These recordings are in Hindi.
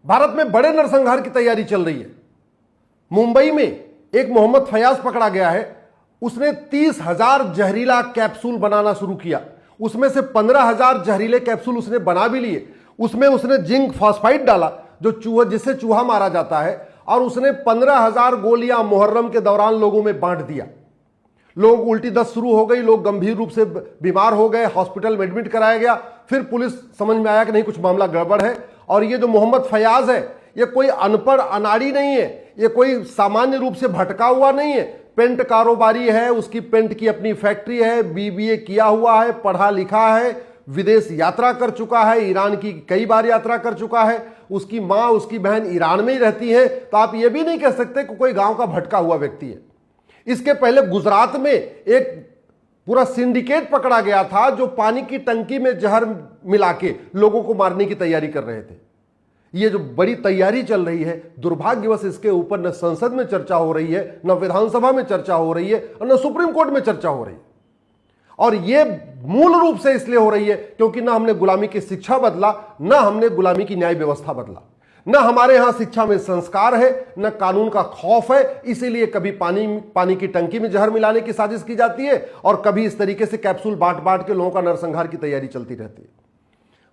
भारत में बड़े नरसंहार की तैयारी चल रही है। मुंबई में एक मोहम्मद फयाज पकड़ा गया है, उसने 30,000 जहरीला कैप्सूल बनाना शुरू किया। उसमें से 15,000 जहरीले कैप्सूल उसने बना भी लिए। उसमें उसने जिंक फॉस्फाइड डाला जो जिससे चूहा मारा जाता है, और उसने 15,000 गोलियां मुहर्रम के दौरान लोगों में बांट दिया। लोग उल्टी दस्त शुरू हो गई, लोग गंभीर रूप से बीमार हो गए, हॉस्पिटल में एडमिट कराया गया। फिर पुलिस समझ में आया कि नहीं, कुछ मामला गड़बड़ है। और ये जो मोहम्मद फयाज है, ये कोई अनपढ़ अनाड़ी नहीं है, ये कोई सामान्य रूप से भटका हुआ नहीं है। पेंट कारोबारी है, उसकी पेंट की अपनी फैक्ट्री है, बीबीए किया हुआ है, पढ़ा लिखा है, विदेश यात्रा कर चुका है, ईरान की कई बार यात्रा कर चुका है। उसकी मां, उसकी बहन ईरान में ही रहती है। तो आप ये भी नहीं कह सकते कि कोई गांव का भटका हुआ व्यक्ति है। इसके पहले गुजरात में एक पूरा सिंडिकेट पकड़ा गया था जो पानी की टंकी में जहर मिला के लोगों को मारने की तैयारी कर रहे थे। ये जो बड़ी तैयारी चल रही है, दुर्भाग्यवश इसके ऊपर न संसद में चर्चा हो रही है, न विधानसभा में चर्चा हो रही है, और न सुप्रीम कोर्ट में चर्चा हो रही है। और ये मूल रूप से इसलिए हो रही है क्योंकि ना हमने गुलामी की शिक्षा बदला, ना हमने गुलामी की न्याय व्यवस्था बदला, ना हमारे यहां शिक्षा में संस्कार है, न कानून का खौफ है। इसीलिए कभी पानी की टंकी में जहर मिलाने की साजिश की जाती है, और कभी इस तरीके से कैप्सूल बांट बांट के लोगों का नरसंहार की तैयारी चलती रहती है।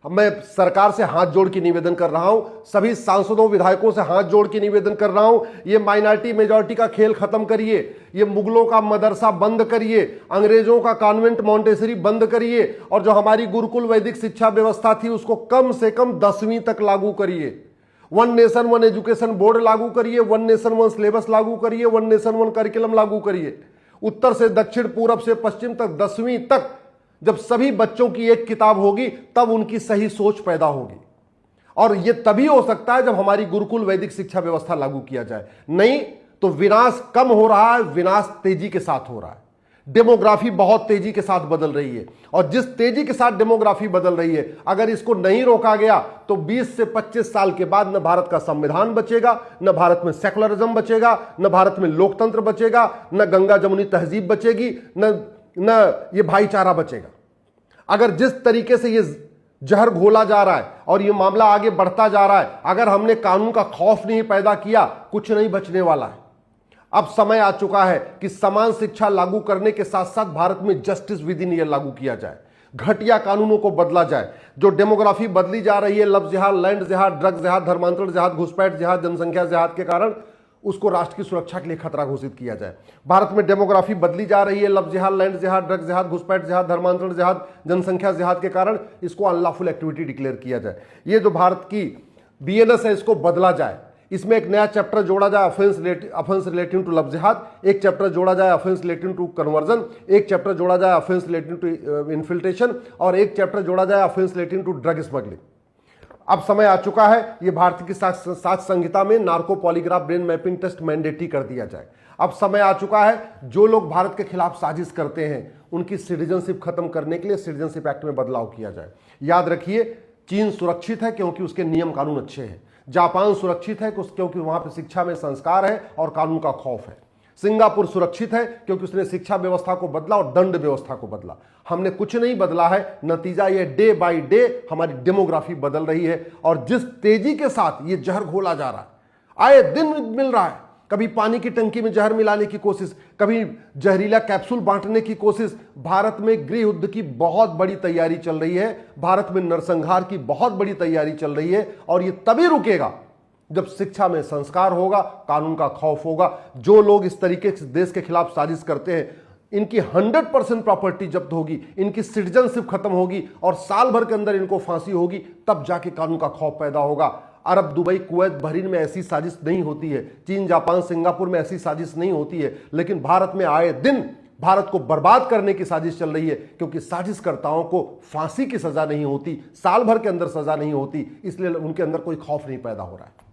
मैं सरकार से हाथ जोड़ के निवेदन कर रहा हूं, सभी सांसदों विधायकों से हाथ जोड़ के निवेदन कर रहा हूं, ये माइनॉरिटी मेजॉरिटी का खेल खत्म करिए, ये मुगलों का मदरसा बंद करिए, अंग्रेजों का कॉन्वेंट मॉन्टेसरी बंद करिए, और जो हमारी गुरुकुल वैदिक शिक्षा व्यवस्था थी उसको कम से कम 10वीं तक लागू करिए। One nation one education board लागू करिए, वन नेशन वन सिलेबस लागू करिए, वन नेशन वन करिकुलम लागू करिए। उत्तर से दक्षिण, पूरब से पश्चिम तक 10वीं तक जब सभी बच्चों की एक किताब होगी तब उनकी सही सोच पैदा होगी। और यह तभी हो सकता है जब हमारी गुरुकुल वैदिक शिक्षा व्यवस्था लागू किया जाए। नहीं तो विनाश कम हो रहा है, विनाश तेजी के साथ हो रहा है। डेमोग्राफी बहुत तेजी के साथ बदल रही है, और जिस तेजी के साथ डेमोग्राफी बदल रही है, अगर इसको नहीं रोका गया तो 20 से 25 साल के बाद न भारत का संविधान बचेगा, न भारत में सेकुलरिज्म बचेगा, न भारत में लोकतंत्र बचेगा, न गंगा जमुनी तहजीब बचेगी, न ये भाईचारा बचेगा। अगर जिस तरीके से ये जहर घोला जा रहा है और ये मामला आगे बढ़ता जा रहा है, अगर हमने कानून का खौफ नहीं पैदा किया, कुछ नहीं बचने वाला है। अब समय आ चुका है कि समान शिक्षा लागू करने के साथ साथ भारत में जस्टिस विद इन ईयर लागू किया जाए, घटिया कानूनों को बदला जाए। जो डेमोग्राफी बदली जा रही है, लव जिहाद, लैंड जिहाद, ड्रग्स जिहाद, धर्मांतरण जिहाद, घुसपैठ जिहाद, जनसंख्या जिहाद के कारण, उसको राष्ट्र की सुरक्षा के लिए खतरा घोषित किया जाए। भारत में डेमोग्राफी बदली जा रही है, लव जिहाद, लैंड जिहाद, ड्रग्स जिहाद, घुसपैठ जिहाद, धर्मांतरण जिहाद, जनसंख्या जिहाद के कारण इसको अनलॉफुल एक्टिविटी डिक्लेयर किया जाए। ये जो भारत की बीएनएस है इसको बदला जाए, इसमें एक नया चैप्टर जोड़ा जाए, ऑफेंस रिलेटिंग टू लव जिहाद, एक चैप्टर जोड़ा जाए ऑफेंस रिलेटिंग टू कन्वर्जन, एक चैप्टर जोड़ा जाए ऑफेंस रिलेटिंग टू इन्फिल्ट्रेशन, और एक चैप्टर जोड़ा जाए offence relating to drug smuggling. अब समय आ चुका है ये भारत की साक्ष्य संहिता में narco polygraph brain mapping test mandatory कर दिया जाए। अब समय आ चुका है जो लोग भारत के खिलाफ साजिश करते हैं उनकी सिटीजनशिप खत्म करने के लिए सिटीजनशिप एक्ट में बदलाव किया जाए। याद रखिए, चीन सुरक्षित है क्योंकि उसके नियम कानून अच्छे हैं। जापान सुरक्षित है क्योंकि वहां पर शिक्षा में संस्कार है और कानून का खौफ है। सिंगापुर सुरक्षित है क्योंकि उसने शिक्षा व्यवस्था को बदला और दंड व्यवस्था को बदला। हमने कुछ नहीं बदला है। नतीजा ये डे बाय डे हमारी डेमोग्राफी बदल रही है, और जिस तेजी के साथ ये जहर घोला जा रहा है, आए दिन मिल रहा है। कभी पानी की टंकी में जहर मिलाने की कोशिश, कभी जहरीला कैप्सूल बांटने की कोशिश। भारत में गृह युद्ध की बहुत बड़ी तैयारी चल रही है, भारत में नरसंहार की बहुत बड़ी तैयारी चल रही है, और ये तभी रुकेगा जब शिक्षा में संस्कार होगा, कानून का खौफ होगा। जो लोग इस तरीके से देश के खिलाफ साजिश करते हैं, इनकी 100% प्रॉपर्टी जब्त होगी, इनकी सिटीजनशिप खत्म होगी, और साल भर के अंदर इनको फांसी होगी, तब जाके कानून का खौफ पैदा होगा। अरब, दुबई, कुवैत, बहरीन में ऐसी साजिश नहीं होती है, चीन, जापान, सिंगापुर में ऐसी साजिश नहीं होती है, लेकिन भारत में आए दिन भारत को बर्बाद करने की साजिश चल रही है, क्योंकि साजिशकर्ताओं को फांसी की सजा नहीं होती, साल भर के अंदर सजा नहीं होती, इसलिए उनके अंदर कोई खौफ नहीं पैदा हो रहा है।